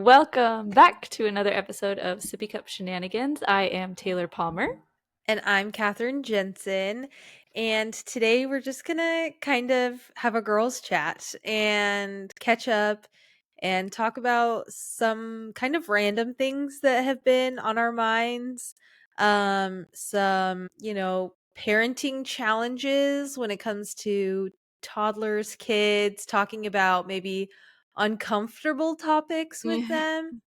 Welcome back to another episode of Sippy Cup Shenanigans. I am Taylor Palmer. And I'm Katherine Jensen. And today we're just going to kind of have a girls' chat and catch up and talk about some kind of random things that have been on our minds. Some parenting challenges when it comes to toddlers, kids, talking about maybe uncomfortable topics with them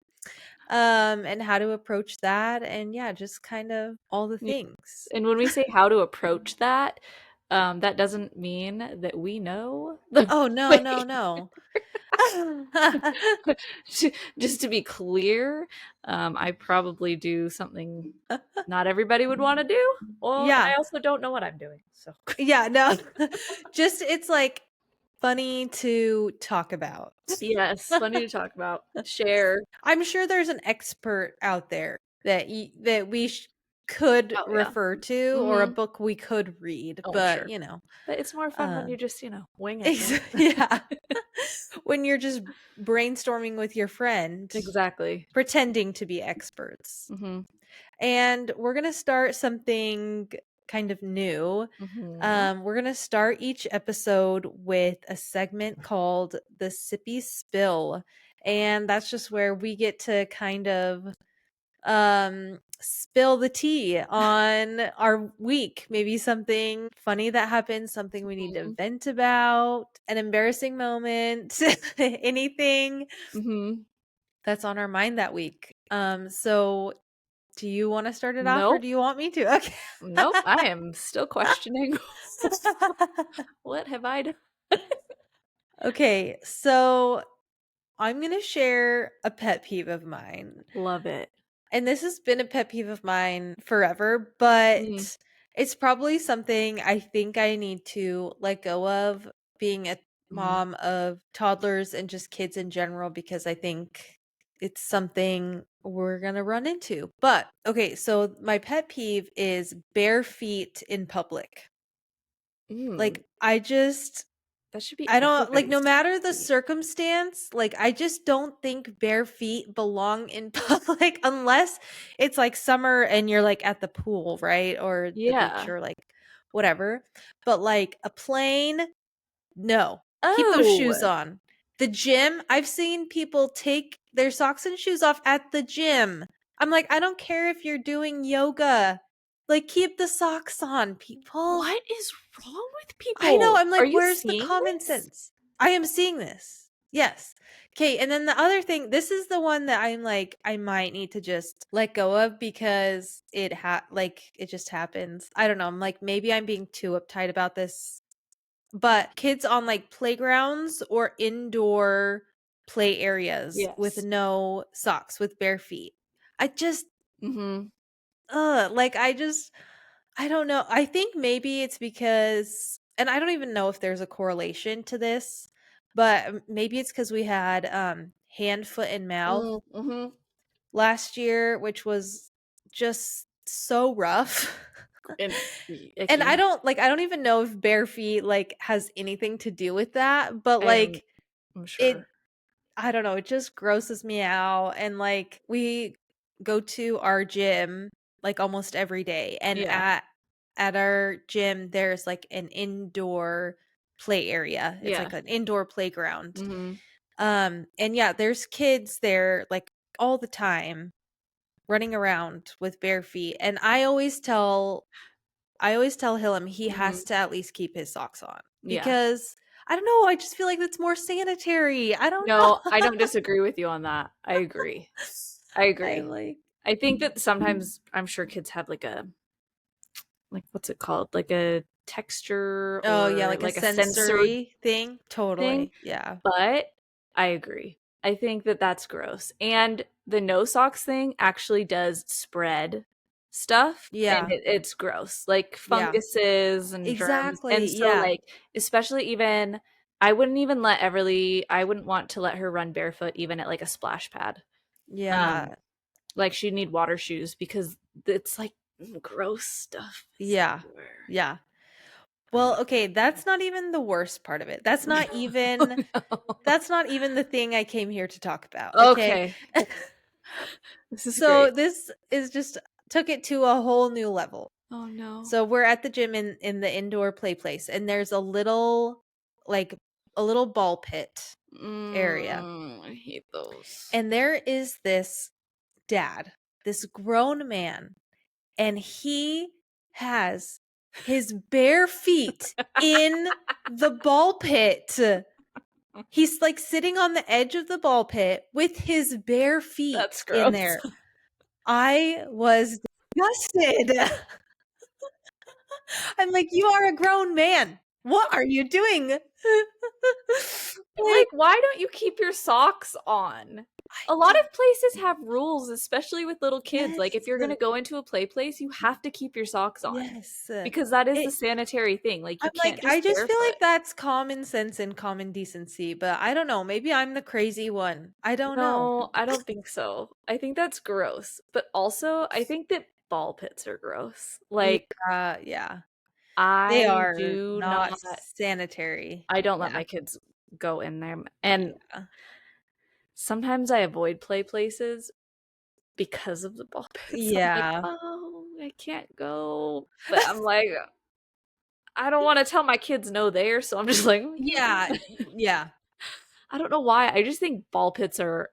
and how to approach that, and yeah, just kind of all the Yeah. things. And when we say how to approach that, that doesn't mean that we know the Oh, no, way. no, no. Just to be clear, I probably do something not everybody would want to do. Well, and I Yeah, also don't know what I'm doing. So, yeah, no. Just it's like funny to talk about. yes, funny to talk about. Share. I'm sure there's an expert out there that we could Oh, yeah. refer to, or a Hmm. book we could read, Oh, but sure. But it's more fun when you um just, wing it, right? yeah. When you're just brainstorming with your friend, Exactly. pretending to be experts. Hmm. And we're going to start something kind of new. Hmm. We're going to start each episode with a segment called the Sippy Spill. And that's just where we get to kind of spill the tea on our week. Maybe something funny that happened, something we need to vent about, an embarrassing moment, anything Hmm. that's on our mind that week. So do you want to start it off, or Nope. do you want me to? Okay. Nope. I am still questioning what have I done? Okay, so I'm going to share a pet peeve of mine. Love it. And this has been a pet peeve of mine forever, Mm, but it's probably something I think I need to let go of, being a mm, mom of toddlers and just kids in general, because I think it's something we're going to run into. But okay, so my pet peeve is bare feet in public. mm. Like, That should be I don't like, no everybody's pet matter the peeve. circumstance, like I just don't think bare feet belong in public unless it's like summer and you're like at the pool, right? Or the beach, Yeah. or like whatever. But like a plane, no. Keep those Oh, shoes on. The gym, I've seen people take their socks and shoes off at the gym. I'm like, I don't care if you're doing yoga. Like, keep the socks on, people. what is wrong with I know. people? I'm Are like, you where's the seeing common this? sense? I am seeing this. Yes. Okay. And then the other thing, this is the one that I'm like, I might need to just let go of, because it just happens. I don't know. I'm like, maybe I'm being too uptight about this. But kids on like playgrounds or indoor play areas with Yes. no socks, with bare feet. I just, Mm-hmm. like, I don't know. I think maybe it's because, and I don't even know if there's a correlation to this, but maybe it's because we had hand, foot, and mouth Mm-hmm. last year, which was just so rough. And And icky. I don't even know if bare feet like has anything to do with that, but I'm, like I'm it, sure. I don't know, it just grosses me out. And like, we go to our gym like almost every day, and Yeah. at our gym there's like an indoor play area. It's Yeah. like an indoor playground. Mm-hmm. And yeah, there's kids there like all the time running around with bare feet. And I always tell him he Mm-hmm. has to at least keep his socks on, Yeah. because I don't know, I just feel like that's more sanitary. I don't No, I don't know. disagree with you on that. I agree. I I'm agree. like, I think that sometimes I'm sure kids have like what's it called? Like a texture oh yeah, or like a like a sensory sensory thing. thing, Totally. Yeah. but I agree. I think that that's gross. And the no socks thing actually does spread stuff, and Yeah. it's gross. Like Yeah. funguses and germs. Exactly. And so Yeah. like especially even I wouldn't want to let her run barefoot even at like a splash pad. Um Yeah. like she'd need water shoes because it's like gross stuff is Yeah. everywhere. Yeah. Well, okay, that's not even the worst part of it. That's not Oh, even no. the thing I came here to talk about, okay? Okay. This is So great. this is just took it to a whole new level. Oh, no. So we're at the gym in the indoor play place, and there's like a little ball pit area. I hate those. And there is this dad, this grown man, and he has his bare feet in the ball pit. He's like sitting on the edge of the ball pit with his bare That's feet in gross. there. I was disgusted. I'm like, you are a grown man. What are you doing? Like, Like, why don't you keep your socks on? I A lot don't. of places have rules, especially with little kids. Like, if Yes. you're gonna go into a play place, you have to keep your socks on Yes. because that is the It sanitary thing. Like, I'm you like, can't I just just feel barefoot. like that's common sense and common decency, but I don't know. Maybe I'm the crazy one. I don't know. No, I don't think so. I think that's gross. But also, I think that ball pits are gross. Like, Yeah, yeah. They I are do not not, sanitary. I don't let Yeah. my kids go in there. And Yeah. sometimes I avoid play places because of the ball pits. I'm like, Yeah. oh, I can't go. But I'm like, I don't want to tell my kids no there. So I'm just like, "Oh, I can't go." Yeah. Yeah. I don't know why. I just think ball pits are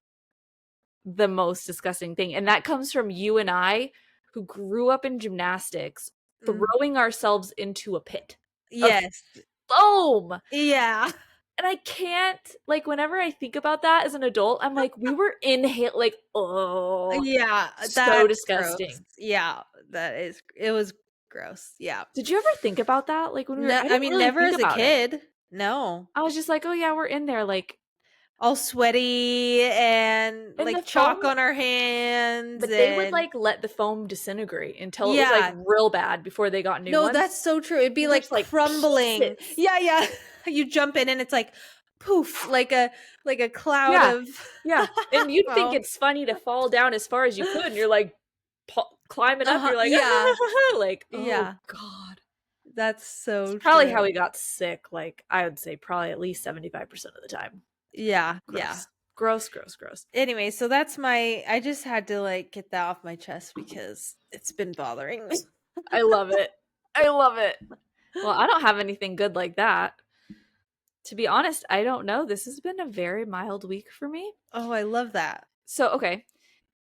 the most disgusting thing. And that comes from you and I, who grew up in gymnastics, Mm. throwing ourselves into a pit of Yes. foam. Yeah. And I can't, like, whenever I think about that as an adult, I'm like, we were inhale, like, oh, Yeah, so that's gross. disgusting. Yeah, it was gross. Yeah. Did you ever think about that? Like, when we were, No, I I didn't mean, really never think as a about it. kid. No. I was just like, oh, yeah, we're in there. Like, All sweaty and and the like chalk foam, on our hands but they would, and like, let the foam disintegrate until it was, like, yeah. real bad before they got new No, ones. that's so true. It'd be And like there's, like, crumbling. pieces. Yeah, yeah. You jump in and it's like poof, like a cloud Yeah, of yeah, and you'd think foam. it's funny to fall down as far as you could, and you're, like, climbing up, Uh-huh. you're like, Yeah. like, "Oh Yeah. god." That's It's so probably how true. we got sick, like, I would say probably at least 75% of the time. Yeah, yeah. Gross. Gross, gross, gross. Anyway, so that's my I just had to like get that off my chest because it's been bothering me. I love it. I love it. Well, I don't have anything good like that. To be honest, I don't know. This has been a very mild week for me. Oh, I love that. So, okay,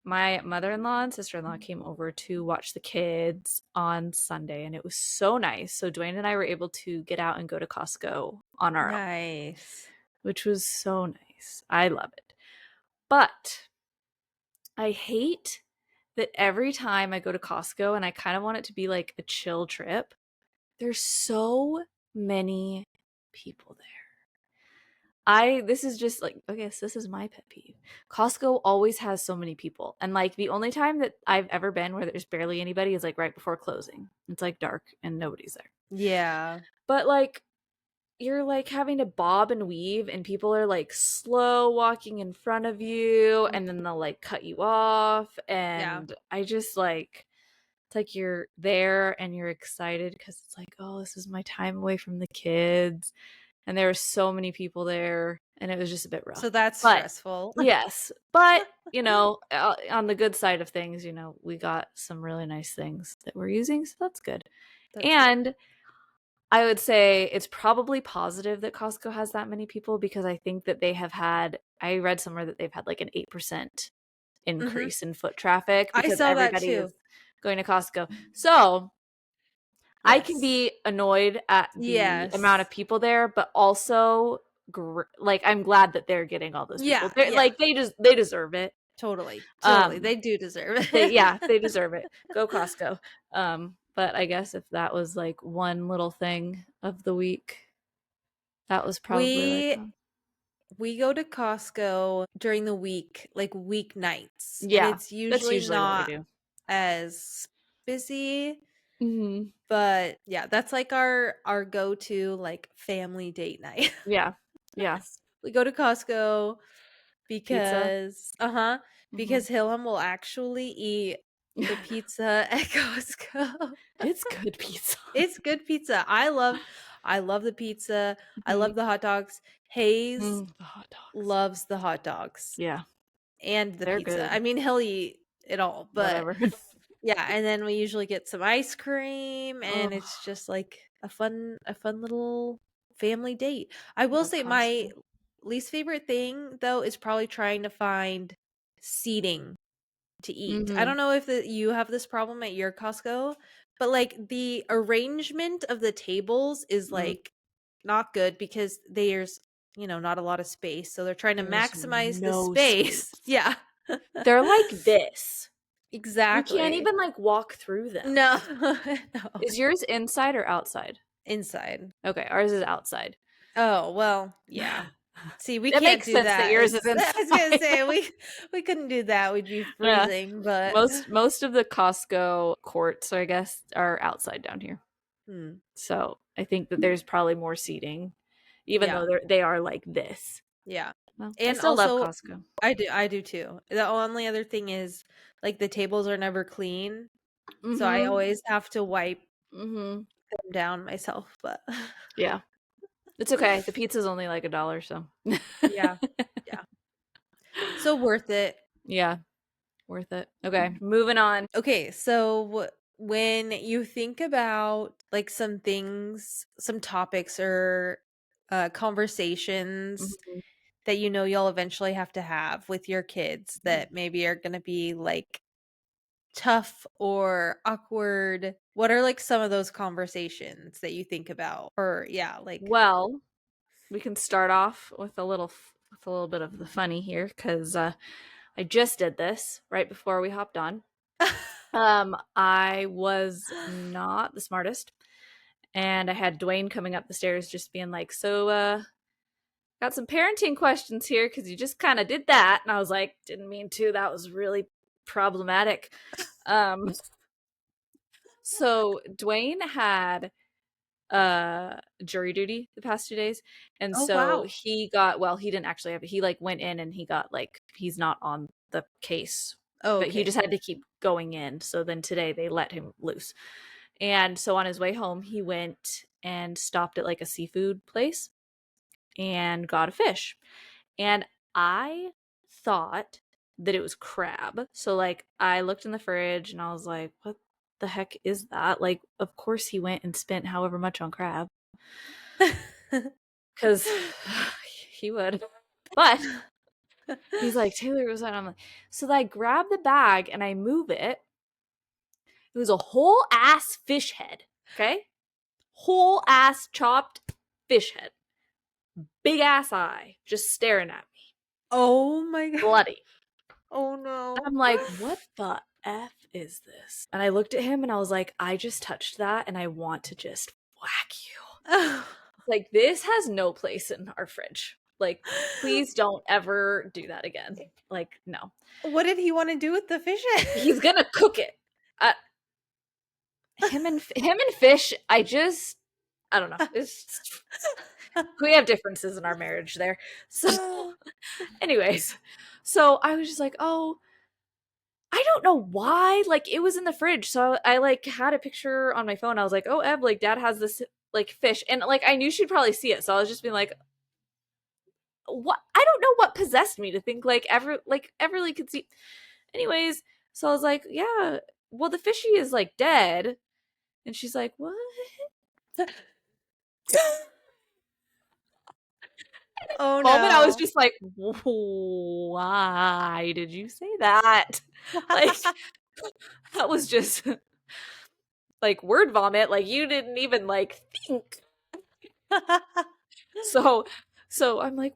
my mother-in-law and sister-in-law came over to watch the kids on Sunday, and it was so nice. So Dwayne and I were able to get out and go to Costco on our own, Nice. which was so nice. I love it. But I hate that every time I go to Costco and I kind of want it to be like a chill trip, there's so many people there. This is just like, okay, so this is my pet peeve. Costco always has so many people. And like the only time that I've ever been where there's barely anybody is like right before closing. It's like dark and nobody's there. Yeah. But like you're like having to bob and weave and people are like slow walking in front of you and then they'll like cut you off Yeah. and I just like it's like you're there and you're excited because it's like, oh, this is my time away from the kids. And there were so many people there and it was just a bit rough. So that's But stressful. yes, but on the good side of things, we got some really nice things that we're using, so that's good. That's good. And I would say it's probably positive that Costco has that many people because I think that I read somewhere that they've had like an 8% Mhm. increase in foot traffic I because saw that everybody too. is going to Costco. So I can Yes. be annoyed at the amount Yes. of people there, but also like I'm glad that they're getting all those people. Yeah, They're yeah. like they deserve it. Totally. Totally. Um They do deserve they it. deserve it. Go Costco. But I guess if that was like one little thing of the week, that was probably like, We oh, we go to Costco during the week, like weeknights, and yeah, it's that's usually usually what we not do. as busy, Mhm. but yeah, that's like our go-to like family date night. Yeah. Yeah. We go to Costco Pizza. because Mhm. because Hillam will actually eat the pizza at Costco. It's good pizza. It's good pizza. I love the pizza. I Mhm. love the hot dogs. Hayes The hot dogs. loves the hot dogs Yeah, and the they're pizza. I good. mean, he'll eat it all, but Whatever. yeah, and then we usually get some ice cream and Oh, it's just like a fun little family date. I will yeah, say my Costco. least favorite thing though is probably trying to find seating to eat. I Mhm, don't know if you have this problem at your Costco, but like the arrangement of the tables is mm. like not good because not a lot of space. So they're trying to There's maximize the no space. space. Yeah. They're like this. You can't Exactly. even, like, walk through them. No. No. Is yours inside or outside? Inside. Okay, ours is outside. Oh, well, yeah. See, we It can't makes do sense that that. yours is I was gonna inside. say we couldn't do that. We'd be Yeah. freezing, but Most of the Costco courts, I guess, are outside down here. hmm, So, I think that there's probably more seating, even yeah. though they are like this. Yeah. Well, I And still love also Costco. I do too. The only other thing is like the tables are never clean, so I Mhm. always have to wipe Mhm. them down myself, but Yeah. It's okay. The pizza's only like $1, so. yeah. Yeah. So worth it. Yeah, worth it. Okay, moving on. Okay, so when you think about like some things, some topics or conversations Mhm. that you'll eventually have to have with your kids that maybe are going to be like tough or awkward, what are like some of those conversations that you think about? Or yeah, like Well, we can start off with with a little bit of the funny here because I just did this right before we hopped on. I was not the smartest, and I had Dwayne coming up the stairs, just being like, "So, got some parenting questions here because you just kind of did that," and I was like, "Didn't mean to. That was really problematic." Um, so Dwayne had jury duty the past 2 days, and oh so wow. he didn't actually have it. He like went in and he got like he's not on the case, Oh, but he okay. just had to keep going in. So then today they let him loose, and so on his way home he went and stopped at like a seafood place and got a fish. And I thought that it was crab. So like I looked in the fridge and I was like, what the heck is that? Like, of course he went and spent however much on crab. Because he would. But he's like, Taylor, was that? I'm like, so I grab the bag and I move it. It was a whole ass fish head. Okay. Whole ass chopped fish head. Big ass eye just staring at me. Oh my god. Bloody. Oh no. I'm like, what the F is this? And I looked at him and I was like, I just touched that and I want to just whack you. Like, this has no place in our fridge. Like, please don't ever do that again. Like, no. What did he want to do with the fish He's head? gonna cook it. Uh, him and fish, I don't know. It's we have differences in our marriage there. So, anyways, so I was just like, oh, I don't know why. Like it was in the fridge, so I like had a picture on my phone. I was like, "Oh, Eb, like Dad has this like fish," and like I knew she'd probably see it, so I was just being like, "What?" I don't know what possessed me to think like Everly could see. Anyways, so I was like, "Yeah, well, the fishy is like dead," and she's like, "What?" Oh Moment, I was no. just like, "Why did you say that?" Like that was just like word vomit. Like you didn't even like think. So I'm like,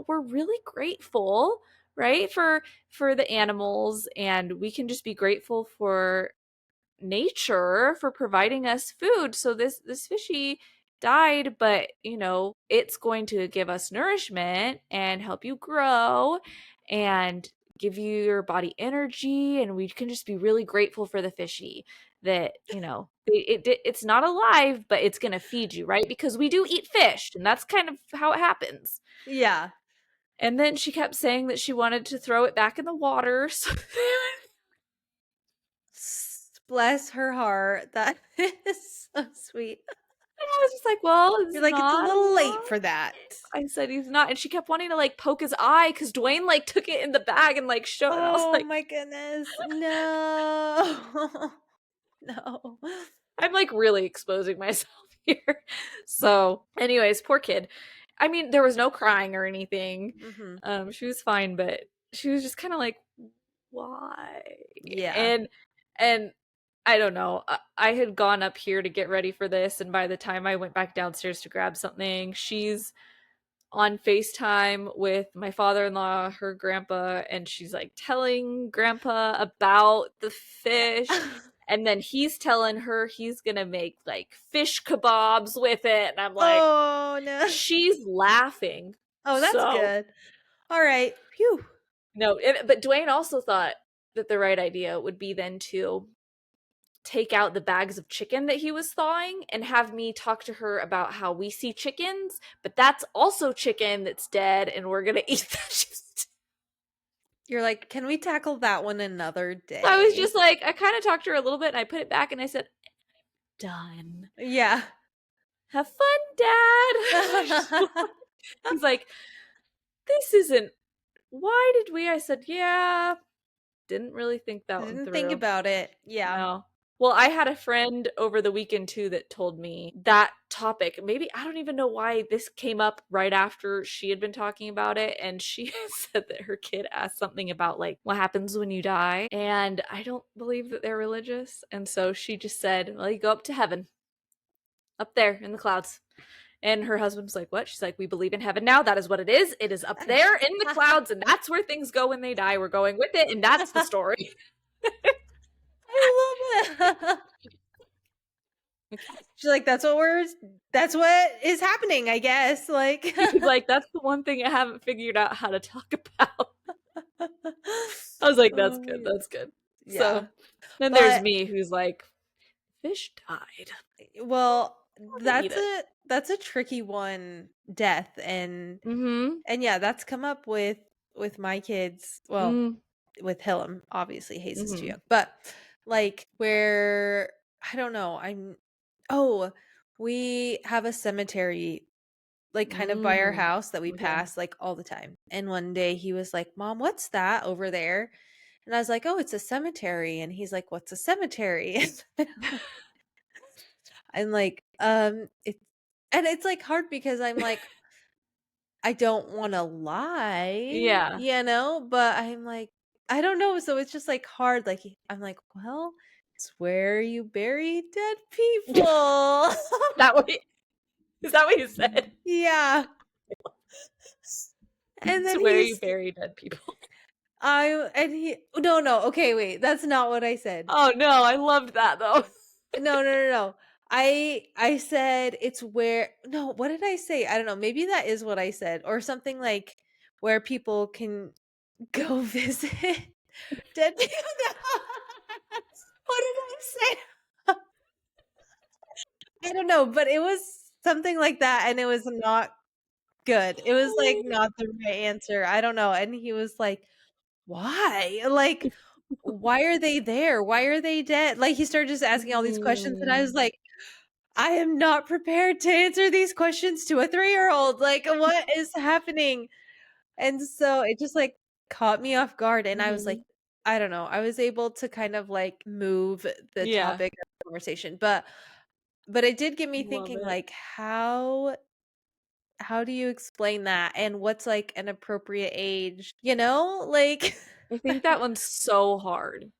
we're really grateful, right? For the animals, and we can just be grateful for nature for providing us food. So this fishy died, but it's going to give us nourishment and help you grow and give you your body energy, and we can just be really grateful for the fishy that it's not alive, but it's going to feed you, right? Because we do eat fish, and that's kind of how it happens. Yeah. And then she kept saying that she wanted to throw it back in the water. So Bless her heart. That is so sweet. And I was just like, "Well, You're it's like, "It's a not a little lot." late for that." I said, "He's not," and she kept wanting to, like, poke his eye because Dwayne, like, took it in the bag and, like, showed and I was Oh like my goodness. No. No. I'm, like, really exposing myself here. So, anyways, poor kid. I mean, there was no crying or anything. Mhm. She was fine, but she was just kinda like, "Why?" Yeah. And and I don't know. I had gone up here to get ready for this, and by the time I went back downstairs to grab something, she's on FaceTime with my father-in-law, her grandpa, and she's like telling grandpa about the fish. And then he's telling her he's gonna make like fish kebabs with it. And I'm like, Oh, no. she's laughing. Oh, that's So, good. Alright. Phew. no, but Dwayne also thought that the right idea would be then to take out the bags of chicken that he was thawing and have me talk to her about how we see chickens, but that's also chicken that's dead and we're gonna eat that. You're like, "Can we tackle that one another I was day?" just like, I kind of talked to her a little bit and I put it back and I said, done. Yeah. Have fun, Dad. He's like, this isn't, why did we? I said, yeah, didn't really think that one Didn't think through. about it. Yeah. No. Well, I had a friend over the weekend too that told me that topic. Maybe I don't even know why this came up right after she had been talking about it. And she said that her kid asked something about like what happens when you die. And I don't believe that they're religious. And so she just said, well, you go up to heaven, up there in the clouds. And her husband's like, what? She's like, we believe in heaven now. That is what it is. It is up there in the clouds. And that's where things go when they die. We're going with it. And that's the story. I love it. She's like, that's what is happening, I guess." Like He's like, that's the one thing I haven't figured out how to talk about. I was like, that's Oh my good. god. That's good. Yeah. So then there's But me who's like, fish died. well, I'm gonna eat it. that's a tricky one, death, Mm-hmm. and yeah, that's come up with my kids. Well, Mm-hmm. with Hillam, obviously Hayes is too Mm-hmm. young. But like where I don't know, oh, we have a cemetery like kind of by our Mm. house that we Okay. pass like all the time. And one day he was like, "Mom, what's that over there?" And I was like, "Oh, it's a cemetery." And he's like, "What's a cemetery?" I'm like, it's and it's like hard because I'm like, I don't want to lie, Yeah. but I'm like, I don't know. So it's just like hard. Like, I'm like, well, it's where you bury dead people. That way is that what you said? Yeah. And It's then where you he's, bury dead people. and he, no, no. Okay, wait. That's not what I said. Oh no, I loved that though. No, no, no, no. I said it's where no, what did I say? I don't know. Maybe that is what I said or something like where people can go visit dead people. What did I say? I don't know, but it was something like that and it was not good. It was like not the right answer. I don't know. And he was like, "Why? Like why are they there? Why are they dead?" Like he started just asking all these questions and I was Mm. like, I am not prepared to answer these questions to a 3-year-old. Like, what is happening? And so it just like caught me off guard. And I was like, Mhm. I don't know. I was able to kind of like move the Yeah. topic of the conversation. But it did get me Love thinking it. like how do you explain that? And what's like an appropriate age? Like I think that one's so hard.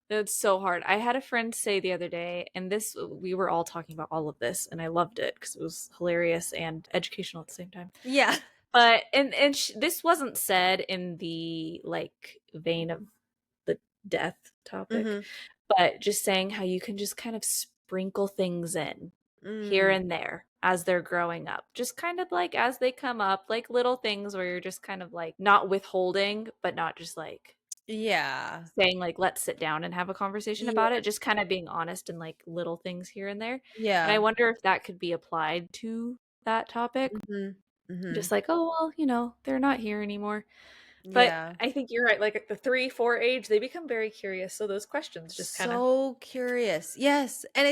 It's so hard. I had a friend say the other day, and this we were all talking about all of this, and I loved it because it was hilarious and educational at the same time. yeah. But this wasn't said in the like vein of the death topic, Mhm. but just saying how you can just kind of sprinkle things in here Mm. and there as they're growing up. Just kind of like as they come up, like little things where you're just kind of like not withholding, but not just like Yeah. saying like let's sit down and have a conversation about Yeah. it, just kind of being honest and like little things here and there. And I Yeah. wonder if that could be applied to that topic. Mhm. Mhm. Just like, oh well, they're not here anymore. But Yeah. I think you're right. Like at the 3, 4 age, they become very curious. So those questions just kind of So curious. Yes. And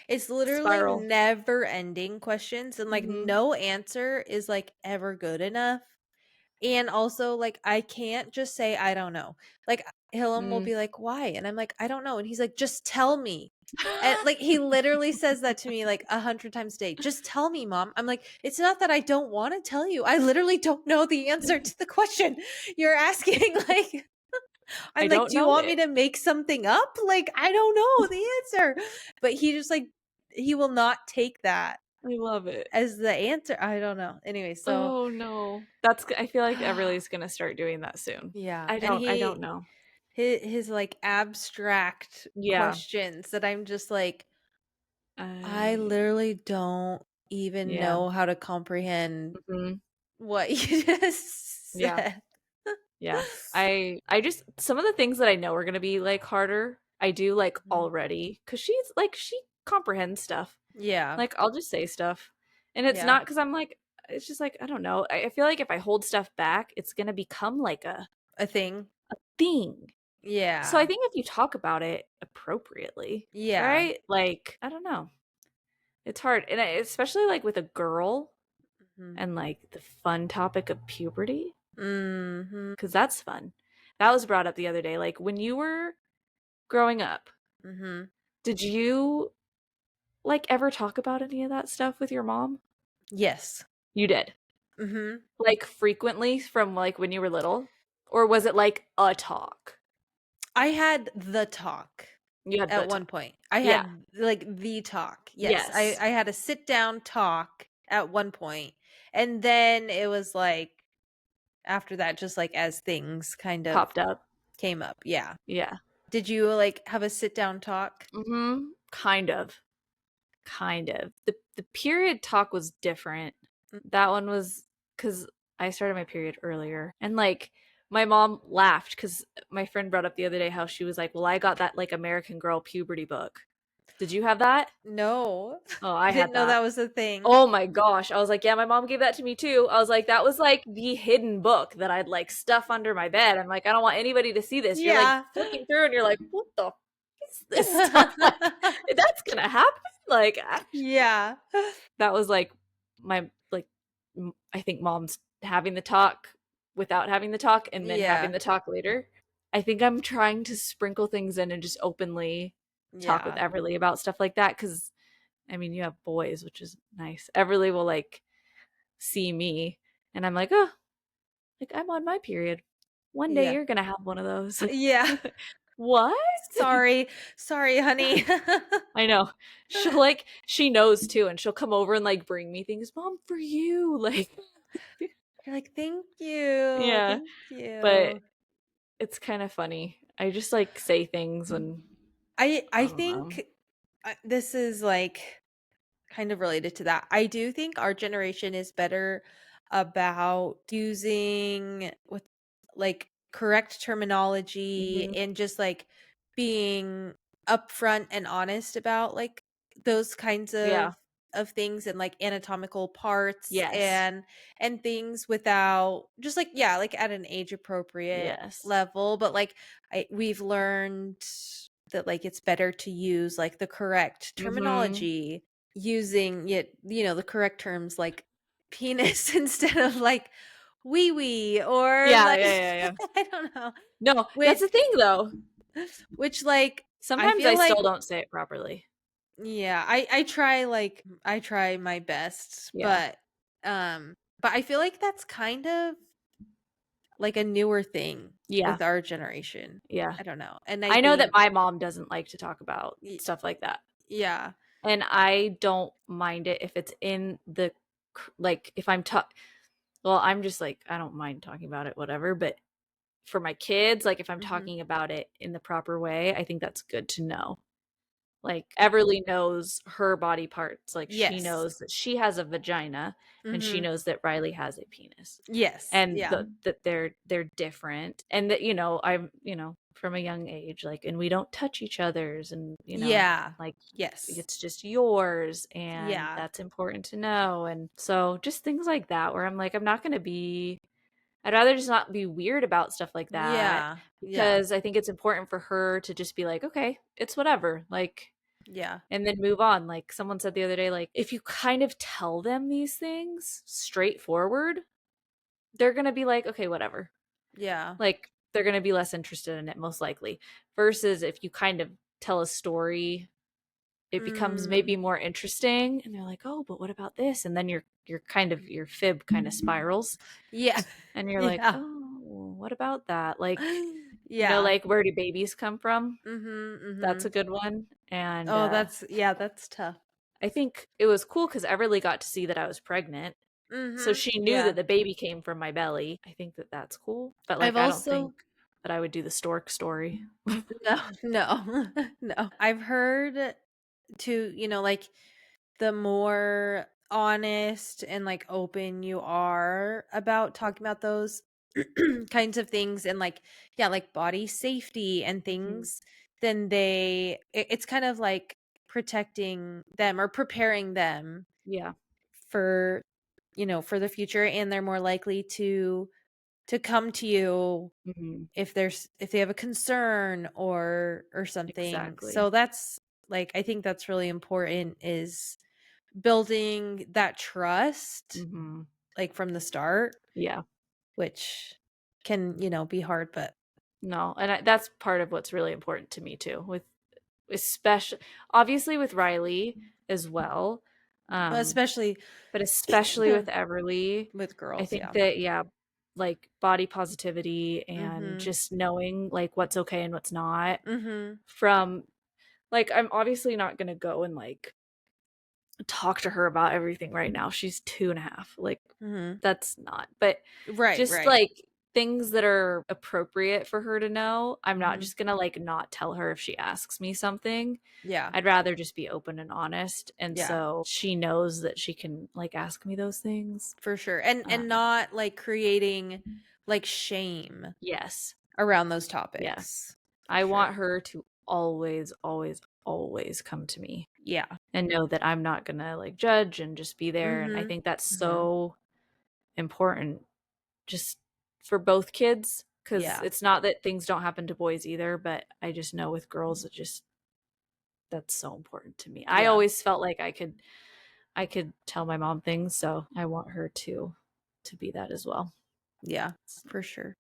it's literally spiral. never ending questions, and like Hmm. no answer is like ever good enough. And also, like, I can't just say, I don't know. Like, Hillam will Mm. be like, why? And I'm like, I don't know. And he's like, just tell me. And like, he literally says that to me like 100 times a day. Just tell me, mom. I'm like, it's not that I don't want to tell you. I literally don't know the answer to the question you're asking. Like, I I'm like, don't do you know want me it. to make something up? Like, I don't know the answer. But he just like, he will not take that I love it. as the answer. I don't know. Anyway, so Oh no. I feel like Everly's gonna start doing that soon. yeah. And I don't know. his like abstract Yeah. questions that I'm just like, I I literally don't even yeah. know how to comprehend Mhm. what you just Yeah. said. Yeah. I just some of the things that I know are gonna be like harder, I do like Mhm. already because she's like she comprehends stuff. Yeah. Like I'll just say stuff. And it's Yeah. not because I'm like it's just like I don't know. I feel like if I hold stuff back, it's gonna become like a A thing. thing. So I Yeah. think if you talk about it appropriately, Yeah. right? Like, I don't know. It's hard. And especially like with a girl Mhm. and like the fun topic of puberty, Mhm. because that's fun. That was brought up the other day. Like when you were growing up, Mhm. did you like ever talk about any of that stuff with your mom? Yes. You did. Mhm. Like frequently from like when you were little? Or was it like a talk? I had the talk You had the at talk. one point. I Yeah. had like the talk. Yes. I Yes. I had a sit down talk at one point. And then it was like after that, just like as things kind of Popped up. came up. Yeah. Yeah. Did you like have a sit down talk? Mm-hmm. Kind of. Kind of. The period talk was different. Mm. That one was because I started my period earlier. And like my mom laughed because my friend brought up the other day how she was like, well, I got that like American Girl puberty book. Did you have that? No. Oh, I I didn't had know that. that was a thing. Oh my gosh. I was like, yeah, my mom gave that to me too. I was like, that was like the hidden book that I'd like stuff under my bed. I'm like, I don't want anybody to see this. You're like Yeah. flicking through and you're like, what the f- is this stuff? Like, that's gonna happen? Like, Yeah. that was like my like I think mom's having the talk without having the talk and then having Yeah. the talk later. I think I'm trying to sprinkle things in and just openly talk with Yeah. Everly about stuff like that because I mean you have boys, which is nice. Everly will like see me and I'm like, oh, like I'm on my period. One day Yeah. you're gonna have one of those. Yeah. What? Sorry. Sorry, honey. I know. She'll like she knows too, and she'll come over and like bring me things, Mom, for you. Like You're like, "Thank you. yeah. Thank But you." it's kind of funny. I just like say things and I I don't know. think this is like kind of related to that. I do think our generation is better about using with like correct terminology Mhm. and just like being upfront and honest about like those kinds Yeah. of things and like anatomical parts Yes. and things without just like yeah, like at an age appropriate Yes. level, but like we've learned that like it's better to use like the correct Mhm. terminology using it, the correct terms like penis instead of like wee wee or Yeah, like yeah, yeah, yeah. I don't know. No, that's Which the thing though. like I Sometimes I feel like still don't say it properly. yeah, I try my best, Yeah. but I feel like that's kind of like a newer thing Yeah. with our generation. Yeah. I don't know. And I I know that think my mom doesn't like to talk about y- stuff like that. yeah. And I don't mind it if it's in the like if I'm well, I'm just like I don't mind talking about it whatever, but for my kids, like if I'm Mhm. talking about it in the proper way, I think that's good to know. Like Everly knows her body parts. Like she Yes. knows that she has a vagina and she Mhm. knows that Riley has a penis. Yes. And Yeah. that they're different and that I'm, from a young age like and we don't touch each other's and Yeah. like Yes. it's just yours and Yeah. that's important to know and so just things like that where I'm like I'm not going to be I'd rather just not be weird about stuff like that Yeah. Yeah. because I think it's important for her to just be like, okay, it's whatever. Like, Yeah. and then move on. Like someone said the other day, like, if you kind of tell them these things straightforward, they're going to be like, okay, whatever. Yeah. Like, they're going to be less interested in it, most likely. Versus if you kind of tell a story, it becomes Mm. maybe more interesting and they're like, oh, but what about this? And then you're kind of your fib kind of spirals Yeah. and you're like, Yeah. oh, what about that? Like, Yeah. like where do babies come from? Mhm. That's a Mhm. good one. And Oh, that's tough. I think it was cool because Everly got to see that I was pregnant. So Mhm. she knew that Yeah. the baby came from my belly. I think that that's cool. But like, I've I don't think also that I would do the stork story. no, no, no. I've heard to, like the more honest and like open you are about talking about those kinds of things and like yeah, like body safety and Mhm. things, then it's kind of like protecting them or preparing them Yeah. for for the future, and they're more likely to come to you Mhm. if they have a concern or something. Exactly. So that's like I think that's really important, is building that trust Mhm. like from the start, Yeah. which can, be hard, but No, and that's part of what's really important to me too. With especially obviously with Riley as well. Um especially but especially with Everly, with I girls, think yeah. that yeah, like body positivity and Mhm. just knowing like what's okay and what's not Mhm. from like I'm obviously not going to go and like talk to her about everything right now. She's 2.5. Like, Mhm. that's not. But Right, just right. like things that are appropriate for her to know, I'm not Mhm. just gonna like not tell her if she asks me something. Yeah. I'd rather just be open and honest. And Yeah. so she knows that she can like ask me those things. For sure. And not like creating like shame Yes. around those Yeah. topics. For I sure. want her to always, always, always come to me Yeah. and know that I'm not gonna like judge and just be there. And I Mhm. think that's Mhm. so important just for both kids because Yeah. it's not that things don't happen to boys either, but I just know with girls it just that's so important to me. I Yeah. always felt like I could tell my mom things, so I want her to be that as well. Yeah. For sure.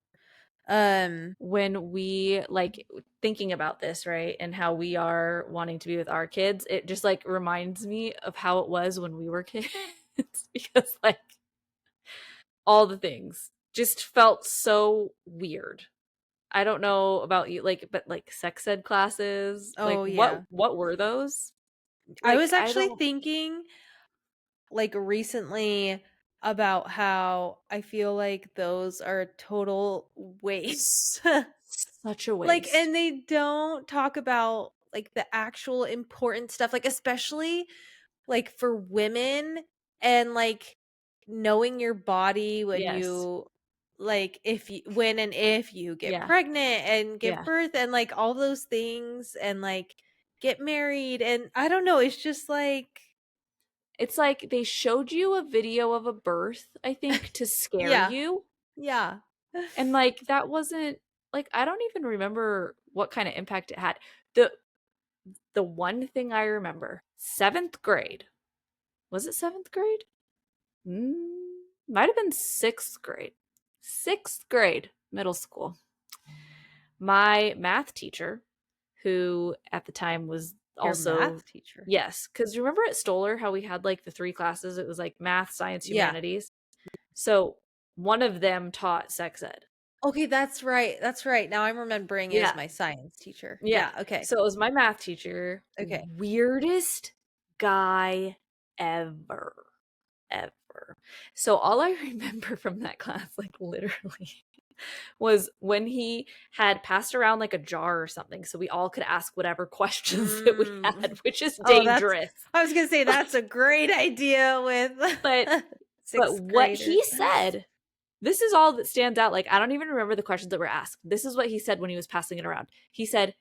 Um When we like thinking about this, right, and how we are wanting to be with our kids, it just like reminds me of how it was when we were kids because like all the things just felt so weird. I don't know about you, like, but like sex ed classes, like oh what yeah. what were those? I Like was I actually don't thinking like recently about how I feel like those are a total waste. such a Like, waste. and they don't talk about like the actual important stuff, like especially like for women, and like knowing your body when Yes. you like if you when and if you get Yeah. pregnant and give Yeah. birth and like all those things and like get married, and I don't know, it's just like It's like they showed you a video of a birth, I think, to scare yeah, you. yeah. And like that wasn't like I don't even remember what kind of impact it had. The one thing I remember, 7th grade. Was it 7th grade? Might have been 6th grade. 6th grade, middle school. My math teacher, who at the time was Your also, math teacher. yes, because remember at Stoller how we had like the three classes? It was like math, science, Yeah. humanities. So one of them taught sex ed. Okay, that's right. That's right. Now I'm remembering it as Yeah. my science teacher. Yeah. Yeah, okay. So it was my math teacher. Okay. Weirdest guy ever. Ever. So all I remember from that class, like literally, was when he had passed around like a jar or something so we all could ask whatever questions that we Mm. had, which is Oh, that's dangerous. I was gonna say that's a great idea But with but 6th what he graders. said, this is all that stands out. Like I don't even remember the questions that were asked. This is what he said when he was passing it around. He said,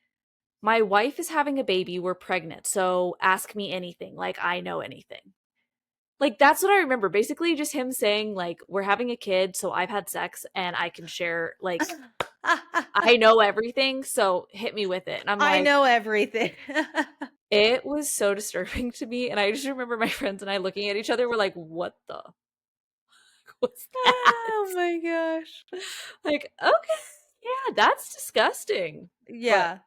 "My wife is having a baby. We're pregnant. So ask me anything. Like I know anything." Like, that's what I remember. Basically, just him saying, like, we're having a kid, so I've had sex and I can share, like, I know everything, so hit me with it. And I'm I like, know everything. it was so disturbing to me. And I just remember my friends and I looking at each other, we're like, what the what's that? Oh my gosh. Like, okay, yeah, that's disgusting. But Yeah.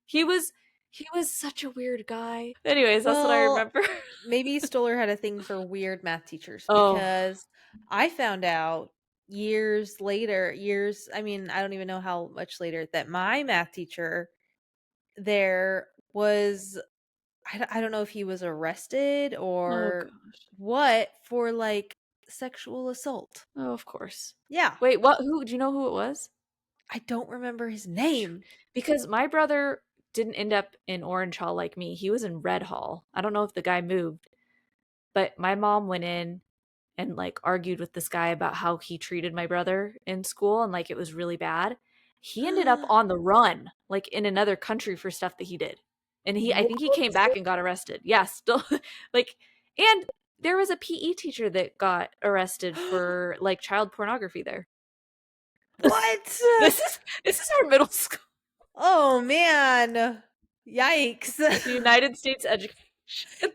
he was he was such a weird guy. Anyways, that's what I Well, remember. maybe Stoller had a thing for weird math teachers Oh, because I found out years later, I mean, I don't even know how much later, that my math teacher there was, I don't know if he was arrested oh or gosh. what for like sexual assault. Oh, of course. Yeah. Wait, what who do you know who it was? I don't remember his name. Because my brother didn't end up in Orange Hall like me. He was in Red Hall. I don't know if the guy moved, but my mom went in and like argued with this guy about how he treated my brother in school and like it was really bad. He ended up on the run, like in another country for stuff that he did. And I think he came What? back and got arrested. Yeah, still like and there was a PE teacher that got arrested for like child pornography there. What? This is our middle school. Oh man. Yikes. The United States education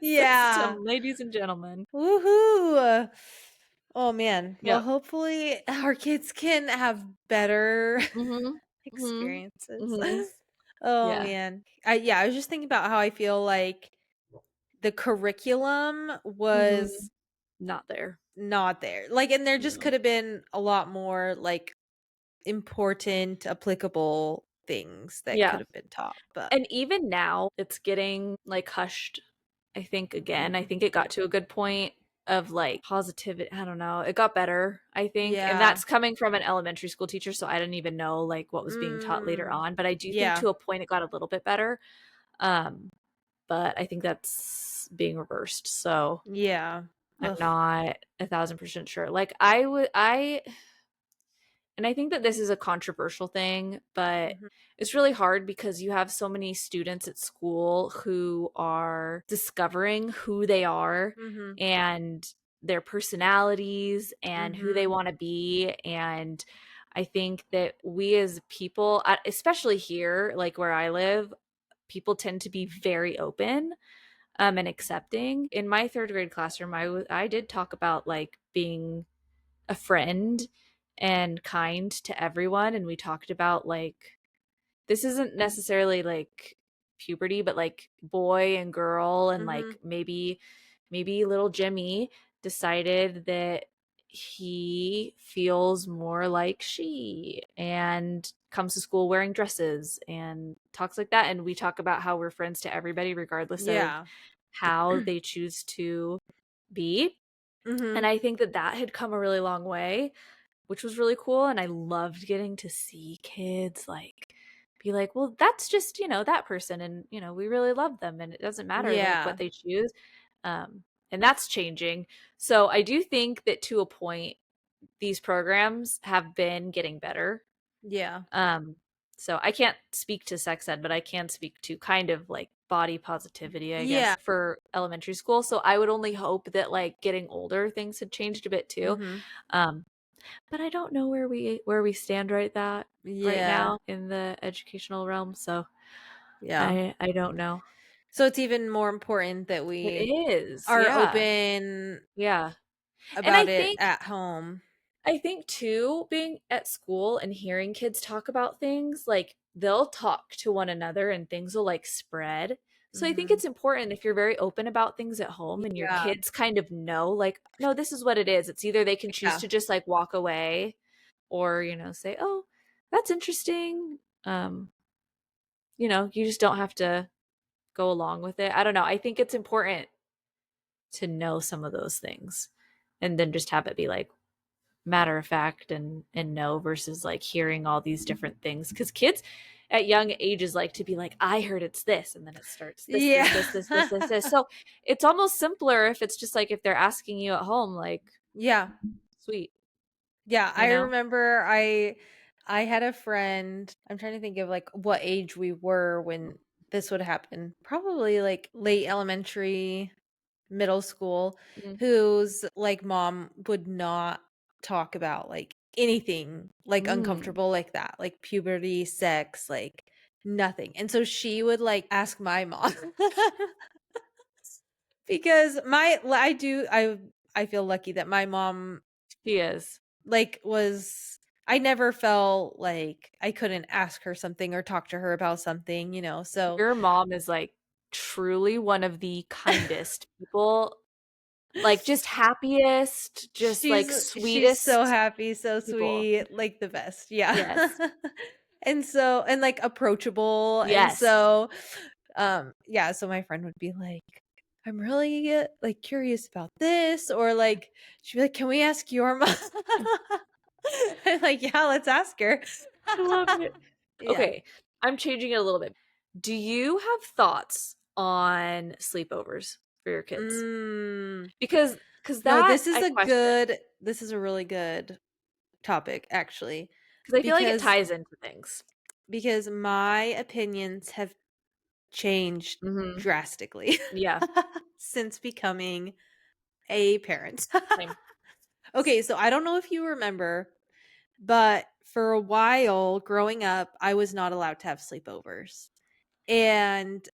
Yeah. system, ladies and gentlemen. Woohoo. Oh man. Well, Yep. hopefully our kids can have better Mhm. Mhm. experiences. Mhm. Oh Yeah. man. I was just thinking about how I feel like the curriculum Mhm. was Not there. not there. Like, and there just No. could have been a lot more like important, applicable things that could Yeah. have been taught. But And even now, it's getting like hushed, I think again. I mhm. think it got to a good point of like positivity. I don't know. It got better, I think. And Yeah. that's coming from an elementary school teacher, so I didn't even know like what was being taught later Mm, on, but I do think yeah. to a point it got a little bit better. Um, but I think that's being reversed. So Yeah. I'm Ugh. not 1,000% sure. Like I would, and I think that this is a controversial thing, but Mhm. it's really hard because you have so many students at school who are discovering who they are Mhm. and their personalities and who they Mhm. want to be. And I think that we as people, especially here, like where I live, people tend to be very open and accepting. In my third grade classroom, I did talk about like being a friend and kind to everyone, and we talked about like this isn't necessarily like puberty, but like boy and girl, and Mhm. like maybe little Jimmy decided that he feels more like she and comes to school wearing dresses and talks like that, and we talk about how we're friends to everybody regardless of Yeah. how they choose to be. And Mhm. I think that that had come a really long way, which was really cool. And I loved getting to see kids like be like, well, that's just, that person. And, we really love them. And it doesn't matter like what Yeah. they choose. And that's changing. So I do think that to a point, these programs have been getting better. Yeah. Um, so I can't speak to sex ed, but I can speak to kind of like body positivity, I Yeah. guess, for elementary school. So I would only hope that like getting older, things had changed a bit too. Mhm. Um, but I don't know where we stand right Yeah. now in the educational realm. So Yeah. I don't know. So it's even more important that It we is, are yeah, open yeah. And about it at home. I think too, being at school and hearing kids talk about things, like they'll talk to one another and things will like spread. So I think Mhm. it's important if you're very open about things at home and your Yeah. kids kind of know, like, no, this is what it is. It's either they can choose Yeah. to just like walk away or, say, oh, that's interesting. You just don't have to go along with it. I don't know. I think it's important to know some of those things and then just have it be like, matter of fact and no versus like hearing all these different things because kids at young ages like to be like I heard it's this and then it starts Yeah. this so it's almost simpler if it's just like if they're asking you at home like Yeah. sweet Yeah, you I know remember I had a friend. I'm trying to think of like what age we were when this would happen. Probably like late elementary, middle school Mm. whose, like, mom would not talk about, like, anything, like, Mm. uncomfortable like that, like puberty, sex, like, nothing, and so she would, like, ask my mom because I feel lucky that my mom, She is. like, was I never felt like I couldn't ask her something or talk to her about something, so Your mom is, like, truly one of the kindest people, like, just happiest, just, like, she's so sweetest happy, so people. sweet, like, the best, yeah. Yes. And, like, approachable, and Yes. so, yeah, so my friend would be like, "I'm really, like, curious about this," or, like, she'd be like, "Can we ask your mom?" I'm like, "Yeah, let's ask her." I love it. Yeah. Okay, I'm changing it a little bit. Do you have thoughts on sleepovers for your kids? Mm. Because No, that I question, this is a really good topic, actually, because I feel like it because ties into things. my opinions have changed Mhm. drastically Yeah, since becoming a parent. same. Okay, so I don't know if you remember, but for a while growing up, I was not allowed to have sleepovers. And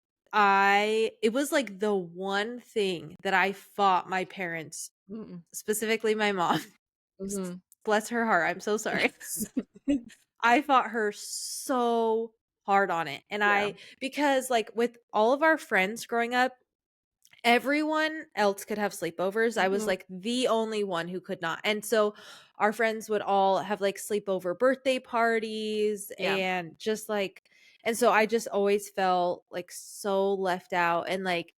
it was like the one thing that I fought my parents, Mm-mm. specifically my mom. Mhm. Bless her heart. I'm so sorry. I fought her so hard on it. And Yeah. because like with all of our friends growing up, everyone else could have sleepovers. I was Mhm. like the only one who could not. And so our friends would all have like sleepover birthday parties Yeah. and just like, and so I just always felt like so left out, and like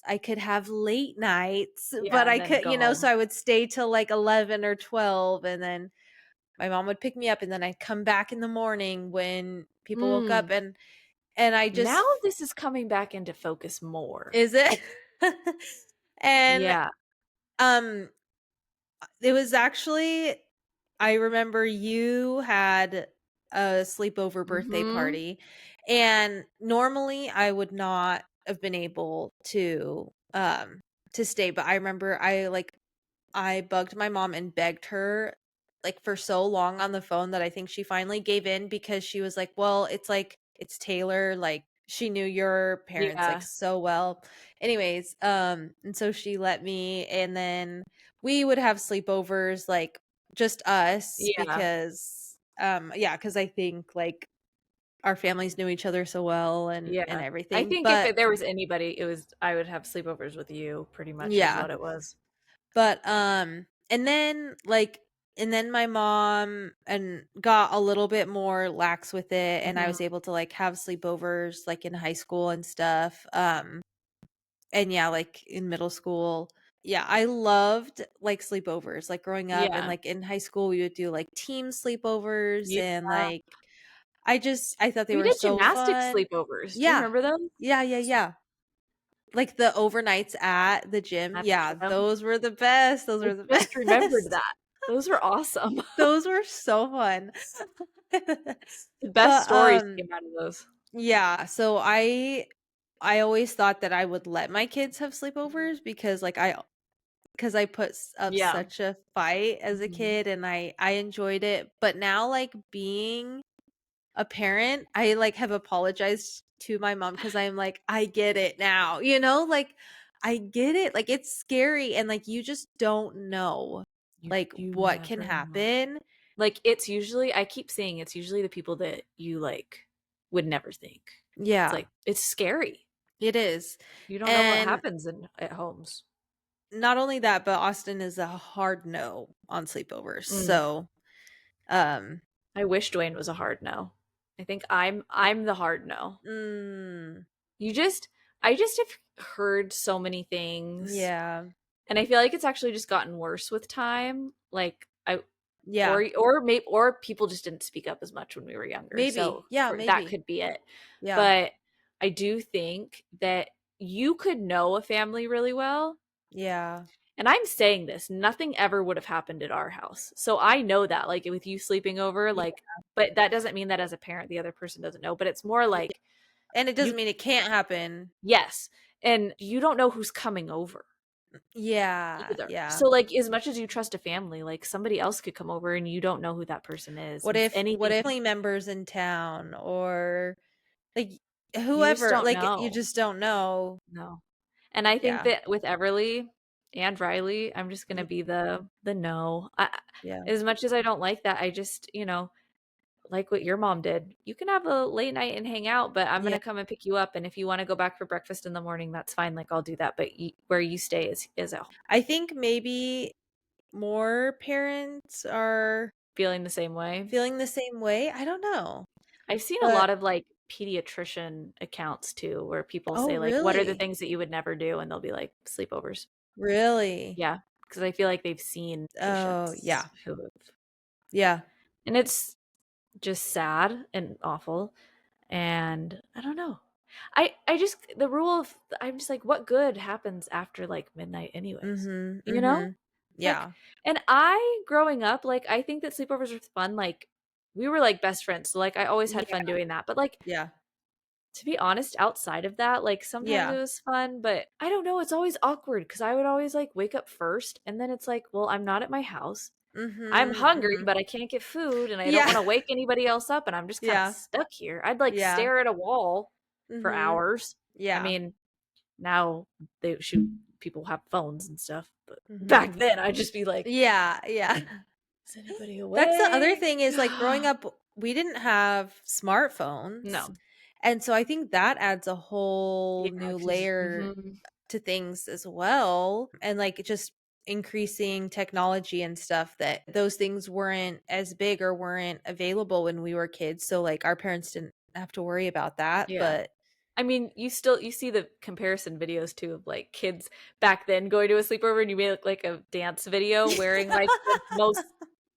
I could have late nights, Yeah, but and I then could, go so home. I would stay till like 11 or 12, and then my mom would pick me up, and then I'd come back in the morning when people woke up, Mm. and I Now just this is coming back into focus more. is it? And Yeah. um it was actually, I remember you had a sleepover birthday Mhm. party, and normally I would not have been able to stay, but I remember I bugged my mom and begged her, like, for so long on the phone that I think she finally gave in because she was like, "Well, it's like it's Taylor, like, she knew your parents, like, Yeah. so well." Anyways, and so she let me, and then we would have sleepovers, like, just us Yeah. because, yeah, because I think, like, our families knew each other so well and Yeah. I everything, think if but there was anybody, it was I would have sleepovers with you pretty much is yeah. what it was. But, and then my mom and got a little bit more lax with it, and I was Mhm. able to, like, have sleepovers, like, in high school and stuff, and yeah, like, in middle school. Yeah, I loved, like, sleepovers, like, growing up, and, Yeah. like, in high school, we would do, like, team sleepovers, Yeah. and, like, I thought they We were did so gymnastics fun. sleepovers. Do you Yeah. remember those? Yeah, yeah, yeah. Like, the overnights at the gym, At yeah, the gym? those were the best, those I were the just remembered best. that. Those were awesome. Those were so fun. The best But, stories came out of those. yeah, so I always thought that I would let my kids have sleepovers because, like, because I put up Yeah. such a fight as a Mhm. kid, and I enjoyed it, but now, like, being a parent, I, like, have apologized to my mom because 'cause I'm like, "I get it now," like, I get it, like, it's scary, and, like, you just don't know, like, You what can never know. happen. Like, it's usually I keep saying it's usually the people that you, like, would never think. It's Yeah, like it's scary. it is, You don't know what and happens in at homes. not only that, but Austin is a hard no on sleepovers, Mm. so, um I wish Dwayne was a hard no. I think I'm the hard no. mm, You just I just have heard so many things, yeah, and I feel like it's actually just gotten worse with time. Like I yeah, or people just didn't speak up as much when we were younger. maybe, So yeah, for that maybe, could be it. yeah, But I do think that you could know a family really well. yeah, And I'm saying this, nothing ever would have happened at our house. So I know that, like with you sleeping over, yeah, like, but that doesn't mean that as a parent, the other person doesn't know. But it's more yeah, like and it you, doesn't mean it can't happen. yes. and you don't know who's coming over Yeah, either. yeah. So, like, as much as you trust a family, like, somebody else could come over and you don't know who that person is, and What anything if could family members in town or like you just whoever, don't like you know. just don't know. No. And I think Yeah. that with Everly and Riley, I'm just gonna Yeah. be the no. Yeah. As much as I don't like that, I just, like what your mom did. You can have a late night and hang out, but I'm Yeah. gonna come and pick you up. And if you want to go back for breakfast in the morning, that's fine. Like I'll do that. But where you stay is at home. I think maybe more parents are Feeling the same way. feeling the same way. I don't know. I've seen a But lot of like pediatrician accounts too, where people oh, say like, "What are the really? things that you would never do?" And they'll be like sleepovers. Really? Yeah, because I feel like they've seen Oh, patients yeah. who have, Yeah. and it's just sad and awful. And I don't know. I just the rule of I'm just like, what good happens after like midnight anyways? Mhm. You know? Mhm. Like, Yeah. and I growing up, like I think that sleepovers were fun. Like we were like best friends. So like I always had Yeah. fun doing that. But like Yeah. to be honest, outside of that, like sometimes it Yeah. was fun, but I don't know, it's always awkward because I would always like wake up first and then it's like, well, I'm not at my house. I'm Mhm. hungry, Mhm. but I can't get food and I don't Yeah. want to wake anybody else up and I'm just kind of Yeah. stuck here. I'd like Yeah. stare at a wall for Mhm. hours. I Yeah. mean, now they shoot people have phones and stuff, but Mhm. back then I'd just be like, Yeah. Yeah. is anybody That's the other awake? thing is, like, growing up, we didn't have smartphones, No. and so I think that adds a whole Yeah, new because layer to things as well, and, like, just increasing technology and stuff that those things weren't as big or weren't available when we were kids, so, like, our parents didn't have to worry about that, yeah. but I mean, you see the comparison videos too of like kids back then going to a sleepover and you made like a dance video wearing like the most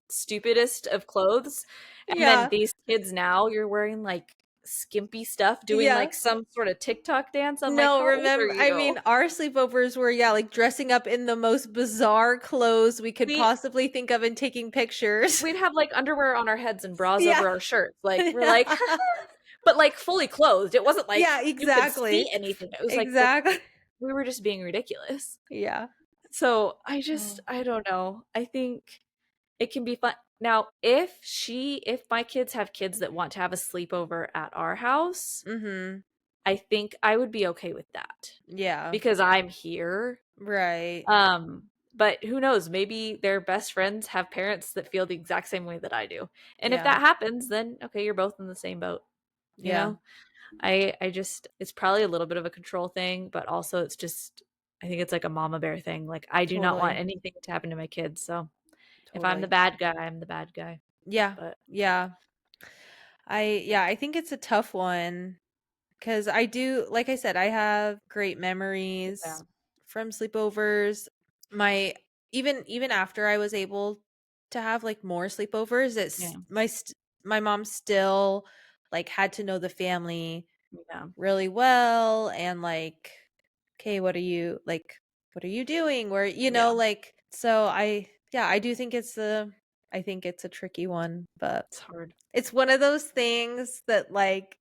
stupidest of clothes. And then Yeah. these kids now you're wearing like skimpy stuff doing Yeah. like some sort of TikTok dance. I'm like, No, how old are remember I you? mean, our sleepovers were, yeah, like, dressing up in the most bizarre clothes we could We possibly think of and taking pictures. we'd have like underwear on our heads and bras Yeah. over our shirts. Like we're like Yeah. but like fully clothed. It wasn't like Yeah, you could see exactly. anything. It was like Exactly. we were just being ridiculous. Yeah. So Oh. I don't know. I think it can be fun. Now, if my kids have kids that want to have a sleepover at our house, Mhm. I think I would be okay with that Yeah. because I'm here. Right. But who knows? Maybe their best friends have parents that feel the exact same way that I do. And if Yeah. that happens, then okay, you're both in the same boat, you Yeah. know? I just it's probably a little bit of a control thing, but also it's just I think it's like a mama bear thing. Like I do not want Totally. anything to happen to my kids. So if I'm the Totally. bad guy, I'm the bad guy. Yeah. But Yeah. I think it's a tough one. 'Cause I do like I said, I have great yeah, memories from sleepovers. My even after I was able to have, like, more sleepovers, yeah, my mom still, like, had to know the family yeah, really well and, like, "Okay, what are you doing?" Where yeah. like so I do think I think it's a tricky one, but It's hard. it's one of those things that, like,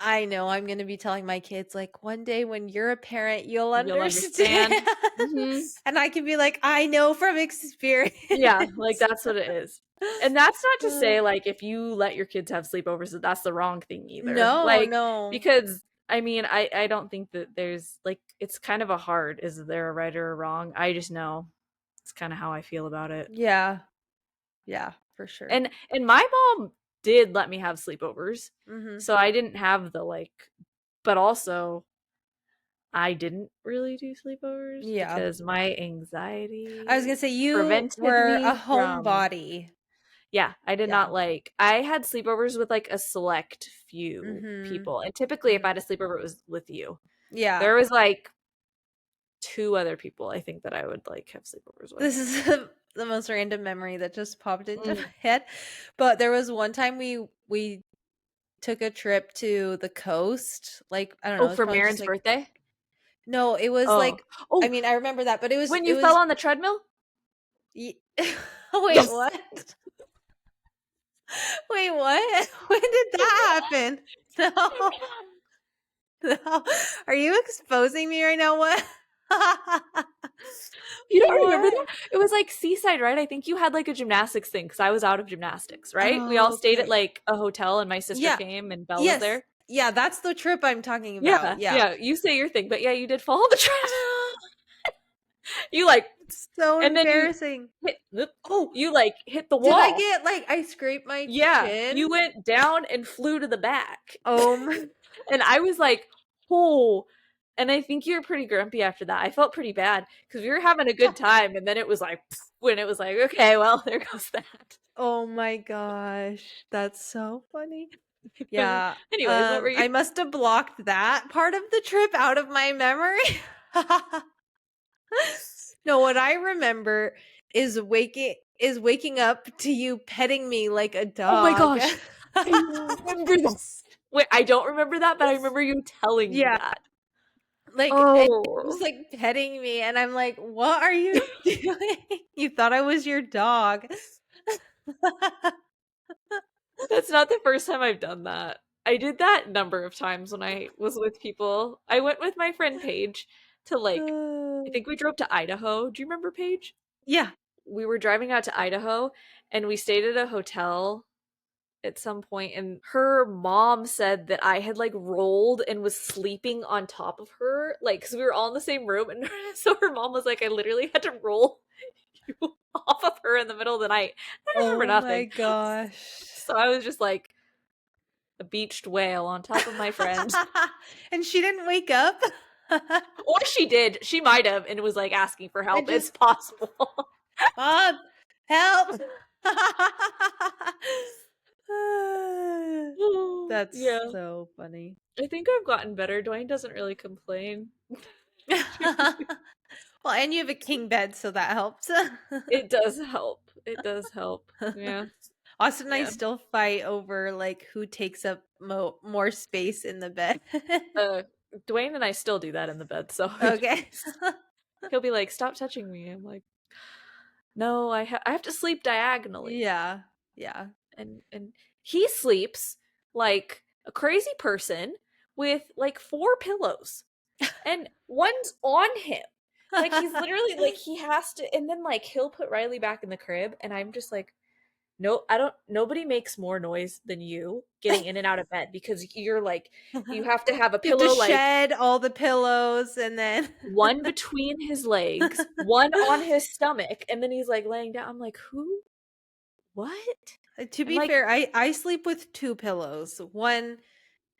I know I'm gonna be telling my kids, like, "One day when you're a parent, you'll You'll understand." understand. Hmm. And I can be like, "I know from experience." Yeah, like that's what it is. And that's not to Uh, say like if you let your kids have sleepovers that that's the wrong thing either. no, Like no. because I mean, I don't think that there's like it's kind of a hard is there a right or a wrong? I just know it's kind of how I feel about it. Yeah. Yeah, for sure. And my mom did let me have sleepovers. Mhm. So I didn't have the like but also I didn't really do sleepovers Yeah. because my I was gonna anxiety say you prevented were a me from homebody. yeah, I did Yeah. not like I had sleepovers with like a select few Mhm. people. And typically if I Mhm. had a sleepover it was with you. Yeah. There was like two other people I think that I would like have sleepovers with. This is the most random memory that just popped into my Mm. head, but there was one time we took a trip to the coast, like, I don't know, Oh, it was for probably just, Marin's like birthday? no, it was, Oh. like I Oh, mean, I remember that, but when it you fell was on the treadmill? ye Wait, Yes. what? Wait, what? When did that happen? No. No. Are you exposing me right now? What? You don't remember that? What? It was like seaside, right? I think you had like a gymnastics thing because I was out of gymnastics, right? We all Oh, stayed at okay. like a hotel and my sister Yeah. came and Belle was Yes. there. Yeah, that's the trip I'm talking about. Yeah, Yeah. yeah. You say your thing, but yeah, you did follow the trend. You like, It's so and then you embarrassing. hit, oop, Oh, you like hit the did I wall. get like I scraped my Yeah, chin? you went down and flew to the back. Oh my. And I was like, oh. And I think you were pretty grumpy after that. I felt pretty bad because we were having a good time. And then it was like, when it was like, okay, well, there goes that. Oh my gosh. That's so funny. Yeah. Anyways, what were you? I must have blocked that part of the trip out of my memory. No, what I remember is waking up to you petting me like a Oh my dog. gosh. I remember this. Wait, I don't remember that, but I remember you telling me Yeah, that. like, and just, Oh. like, petting me, and I'm like, "What are you doing? You thought I was your dog." That's not the first time I've done that. I did that a number of times when I was with people. I went with my friend Paige to like, I think we drove to Idaho. Do you remember Paige? Yeah. We were driving out to Idaho and we stayed at a hotel at some point and her mom said that I had like rolled and was sleeping on top of her like cuz we were all in the same room and so her mom was like I literally had to roll you off of her in the middle of the night. I remember Oh my nothing. gosh. So I was just like a beached whale on top of my friend. And she didn't wake up? Or she did. She might have and was like asking for I help. It's just possible. "Mom, help." Yeah. That's so funny. I think I've gotten better. Dwayne doesn't really complain. Well, and you have a king bed, so that helps. It does help. It does help. Yeah. Austin and I Yeah. still fight over, like, who takes up more space in the bed. Uh, Dwayne and I still do that in the bed, so Okay. he'll be like, "Stop touching me." I'm like, "No, I have to sleep diagonally." Yeah. Yeah. And he sleeps like a crazy person with like four pillows, and one's on him. Like he's literally like he has to, and then like he'll put Riley back in the crib, and I'm just like, no, I don't. Nobody makes more noise than you getting in and out of bed because you're like, you have to have a You have to pillow like shed all the pillows and then one between his legs, one on his stomach, and then he's like laying down. I'm like, who? What? To And be like, fair, I sleep with 2 pillows, 1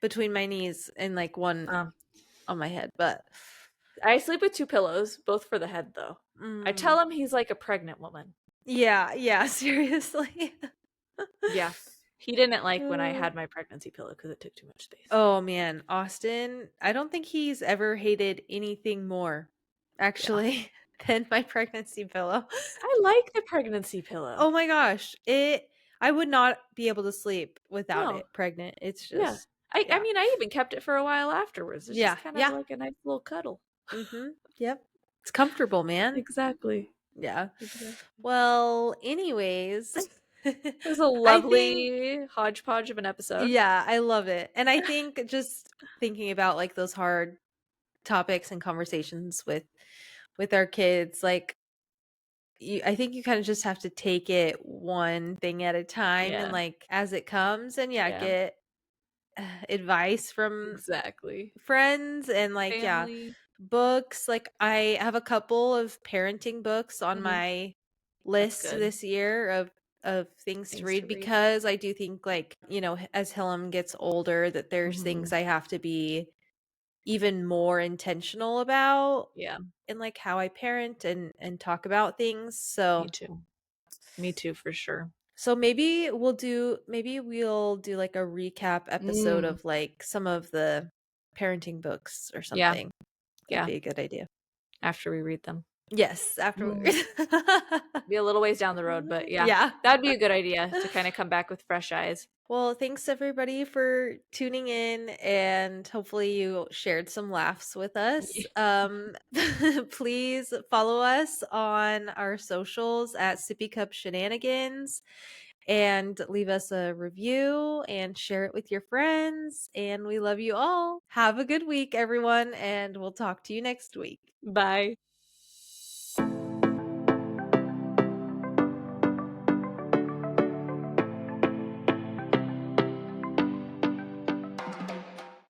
between my knees and, like, 1 um, on my head, but I sleep with two pillows, both for the head though. I mm, tell him he's like a pregnant woman. yeah, yeah, seriously. Yeah. He didn't like when I Uh, had my pregnancy pillow because it took too much space. oh, man, Austin, I don't think he's ever hated anything more, Yeah. actually, than my pregnancy pillow. I like the pregnancy pillow. Oh my gosh, I would not be able to sleep without No. it pregnant. It's Yeah. just I yeah. mean, I even kept it for a while afterwards. It's Yeah, just kind of yeah. like a nice little cuddle. Mhm. Yep. It's comfortable, man. Exactly. Yeah. Exactly. Well, anyways, It was a I think lovely hodgepodge of an episode. yeah, I love it. And I think just thinking about like those hard topics and conversations with our kids, like I think you kind of just have to take it one thing at a time and Yeah. like as it comes and yeah, Yeah. get advice from Exactly. friends and like yeah, Family. books. Like I have a couple of parenting books on Hmm. my That's list good. this year of things to Things to read read. because I do think like, as Hillam gets older that there's Hmm. things I have to be even more intentional about Yeah. in like how I parent and talk about things. Me too. Me too, for sure. So maybe we'll do like a recap episode Mm. of like some of the parenting books or Yeah. something. That'd Yeah. be a good idea. After we read them. Yes, after Mm. we Be a little ways down the road, but yeah, Yeah. that'd be a good idea to kind of come back with fresh eyes. Well, thanks everybody for tuning in and hopefully you shared some laughs with us. Please follow us on our socials at Sippy Cup Shenanigans and leave us a review and share it with your friends. And we love you all. Have a good week, everyone, and we'll talk to you next week. Bye.